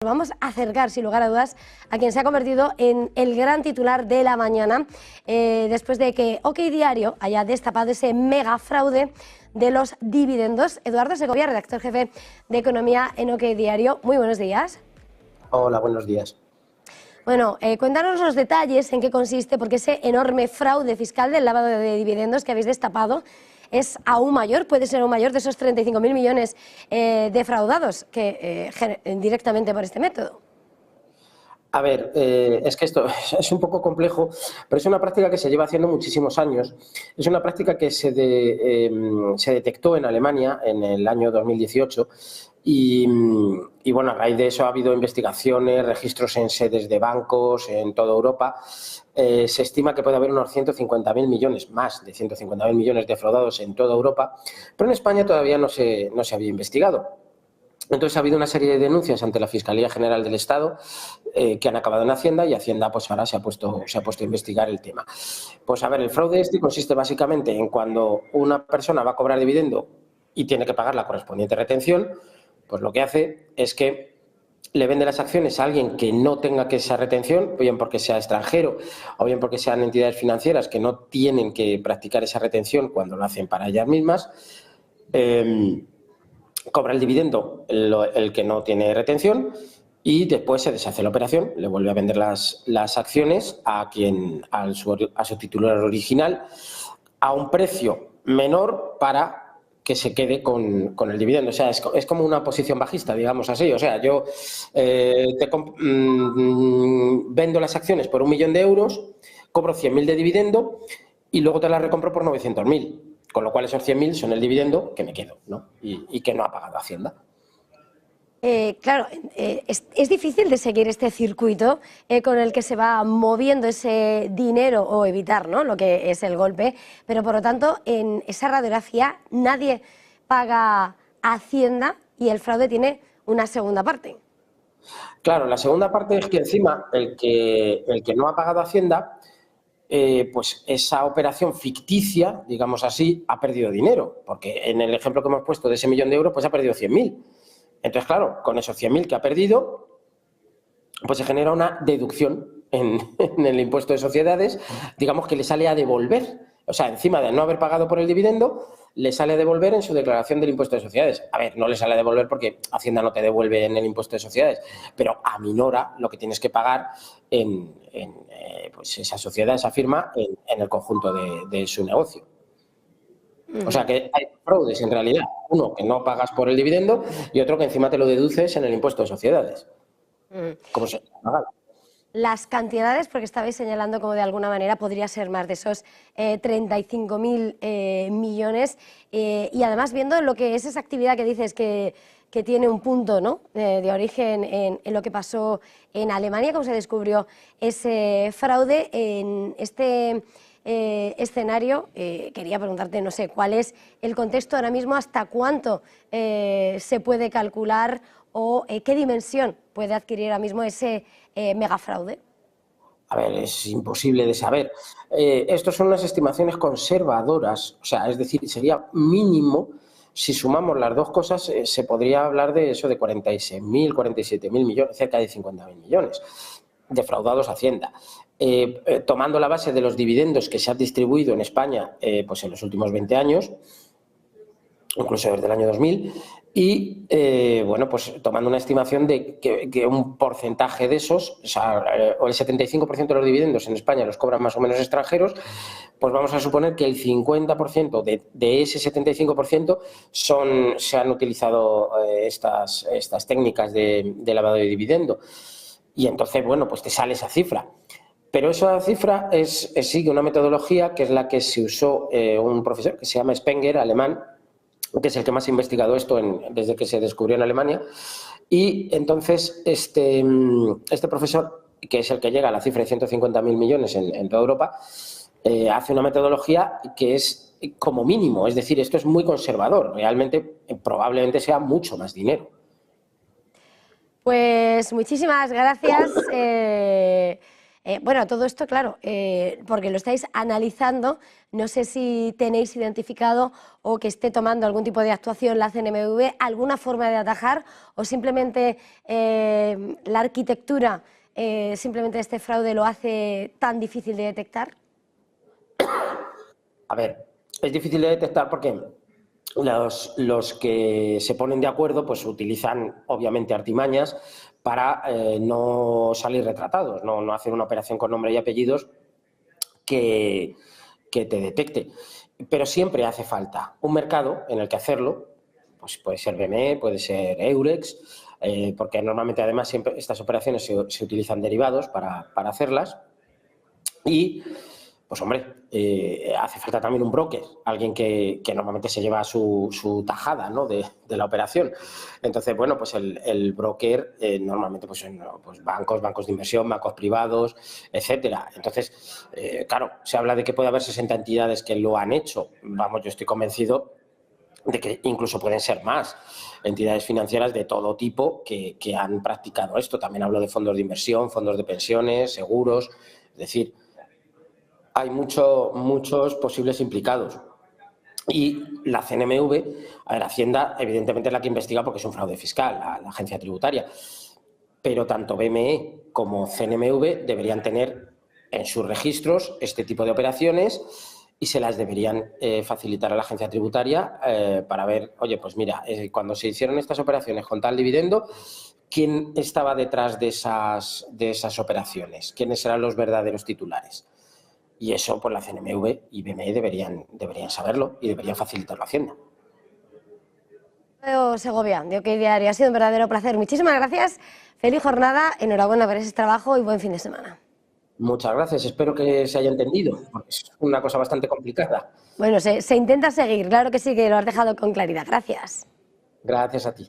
vamos a acercar, sin lugar a dudas, a quien se ha convertido en el gran titular de la mañana, después de que OK Diario haya destapado ese mega fraude de los dividendos. Eduardo Segovia, redactor jefe de Economía en OK Diario. Muy buenos días. Hola, buenos días. Bueno, cuéntanos los detalles, en qué consiste, porque ese enorme fraude fiscal del lavado de dividendos que habéis destapado es aún mayor, puede ser aún mayor de esos 35.000 millones defraudados directamente por este método. A ver, es que esto es un poco complejo, pero es una práctica que se lleva haciendo muchísimos años. Es una práctica que se detectó en Alemania en el año 2018 y bueno, a raíz de eso ha habido investigaciones, registros en sedes de bancos en toda Europa. Se estima que puede haber unos 150.000 millones, más de 150.000 millones defraudados en toda Europa, pero en España todavía no se había investigado. Entonces ha habido una serie de denuncias ante la Fiscalía General del Estado que han acabado en Hacienda, y Hacienda pues ahora se ha puesto a investigar el tema. Pues a ver, el fraude consiste básicamente en cuando una persona va a cobrar dividendo y tiene que pagar la correspondiente retención, pues lo que hace es que le vende las acciones a alguien que no tenga que esa retención, o bien porque sea extranjero, o bien porque sean entidades financieras que no tienen que practicar esa retención cuando lo hacen para ellas mismas. Cobra el dividendo el que no tiene retención y después se deshace la operación, le vuelve a vender las acciones a su titular original a un precio menor para que se quede con el dividendo. O sea, es como una posición bajista, digamos así. O sea, yo vendo las acciones por 1 millón de euros, cobro 100.000 de dividendo y luego te las recompro por 900.000. Con lo cual esos 100.000 son el dividendo que me quedo, ¿no? Y que no ha pagado Hacienda. Claro, es difícil de seguir este circuito con el que se va moviendo ese dinero o evitar, ¿no?, lo que es el golpe, pero por lo tanto en esa radiografía nadie paga Hacienda y el fraude tiene una segunda parte. Claro, la segunda parte es que encima el que no ha pagado Hacienda, pues esa operación ficticia, digamos así, ha perdido dinero, porque en el ejemplo que hemos puesto de ese 1 millón de euros, pues ha perdido 100.000. Entonces, claro, con esos 100.000 que ha perdido, pues se genera una deducción en el impuesto de sociedades, digamos que le sale a devolver. O sea, encima de no haber pagado por el dividendo, le sale a devolver en su declaración del impuesto de sociedades. A ver, no le sale a devolver porque Hacienda no te devuelve en el impuesto de sociedades, pero aminora lo que tienes que pagar pues esa sociedad, esa firma, en el conjunto de su negocio. O sea que hay fraudes en realidad. Uno, que no pagas por el dividendo, y otro que encima te lo deduces en el impuesto de sociedades. ¿Cómo se paga? Las cantidades, porque estabais señalando como de alguna manera podría ser más de esos 35.000 millones, y además viendo lo que es esa actividad que dices que tiene un punto, ¿no?, de origen en lo que pasó en Alemania, cómo se descubrió ese fraude en este escenario. Quería preguntarte, no sé, cuál es el contexto ahora mismo, hasta cuánto se puede calcular o qué dimensión puede adquirir ahora mismo ese megafraude. A ver, es imposible de saber. Estos son unas estimaciones conservadoras, o sea, es decir, sería mínimo, si sumamos las dos cosas, se podría hablar de eso, de 46.000, 47.000 millones, cerca de 50.000 millones defraudados a Hacienda. Tomando la base de los dividendos que se han distribuido en España pues en los últimos 20 años, incluso desde el año 2000, y bueno, pues tomando una estimación de que un porcentaje de esos, o sea, el 75% de los dividendos en España los cobran más o menos extranjeros, pues vamos a suponer que el 50% de ese 75% se han utilizado estas técnicas de lavado de dividendo. Y entonces, bueno, pues te sale esa cifra. Pero esa cifra sigue una metodología que es la que se usó un profesor que se llama Spenger, alemán, que es el que más ha investigado esto desde que se descubrió en Alemania. Y entonces este profesor, que es el que llega a la cifra de 150.000 millones en toda Europa, hace una metodología que es como mínimo, es decir, esto es muy conservador, realmente probablemente sea mucho más dinero. Pues muchísimas gracias. Bueno, todo esto, claro, porque lo estáis analizando, no sé si tenéis identificado o que esté tomando algún tipo de actuación la CNMV, alguna forma de atajar, o simplemente la arquitectura simplemente este fraude lo hace tan difícil de detectar? A ver, es difícil de detectar porque los que se ponen de acuerdo pues utilizan obviamente artimañas para no salir retratados, no hacer una operación con nombre y apellidos que te detecte. Pero siempre hace falta un mercado en el que hacerlo, pues puede ser BME, puede ser Eurex, porque normalmente además siempre estas operaciones se utilizan derivados para hacerlas. Y, pues hombre, hace falta también un broker, alguien que normalmente se lleva su tajada, ¿no?, de la operación. Entonces, bueno, pues el broker normalmente pues bancos de inversión, bancos privados, etcétera. Entonces, claro, se habla de que puede haber 60 entidades que lo han hecho. Vamos, yo estoy convencido de que incluso pueden ser más entidades financieras de todo tipo que han practicado esto. También hablo de fondos de inversión, fondos de pensiones, seguros, es decir, hay muchos posibles implicados. Y la CNMV, a ver, Hacienda evidentemente es la que investiga porque es un fraude fiscal, la agencia tributaria, pero tanto BME como CNMV deberían tener en sus registros este tipo de operaciones y se las deberían facilitar a la agencia tributaria para ver, oye, pues mira, cuando se hicieron estas operaciones con tal dividendo, ¿quién estaba detrás de esas operaciones? ¿Quiénes eran los verdaderos titulares? Y eso, pues la CNMV y BME deberían saberlo y deberían facilitarlo a Hacienda. Segovia, de OK Diario, ha sido un verdadero placer. Muchísimas gracias, feliz jornada, enhorabuena por ese trabajo y buen fin de semana. Muchas gracias, espero que se haya entendido, porque es una cosa bastante complicada. Bueno, se intenta seguir, claro que sí, que lo has dejado con claridad. Gracias. Gracias a ti.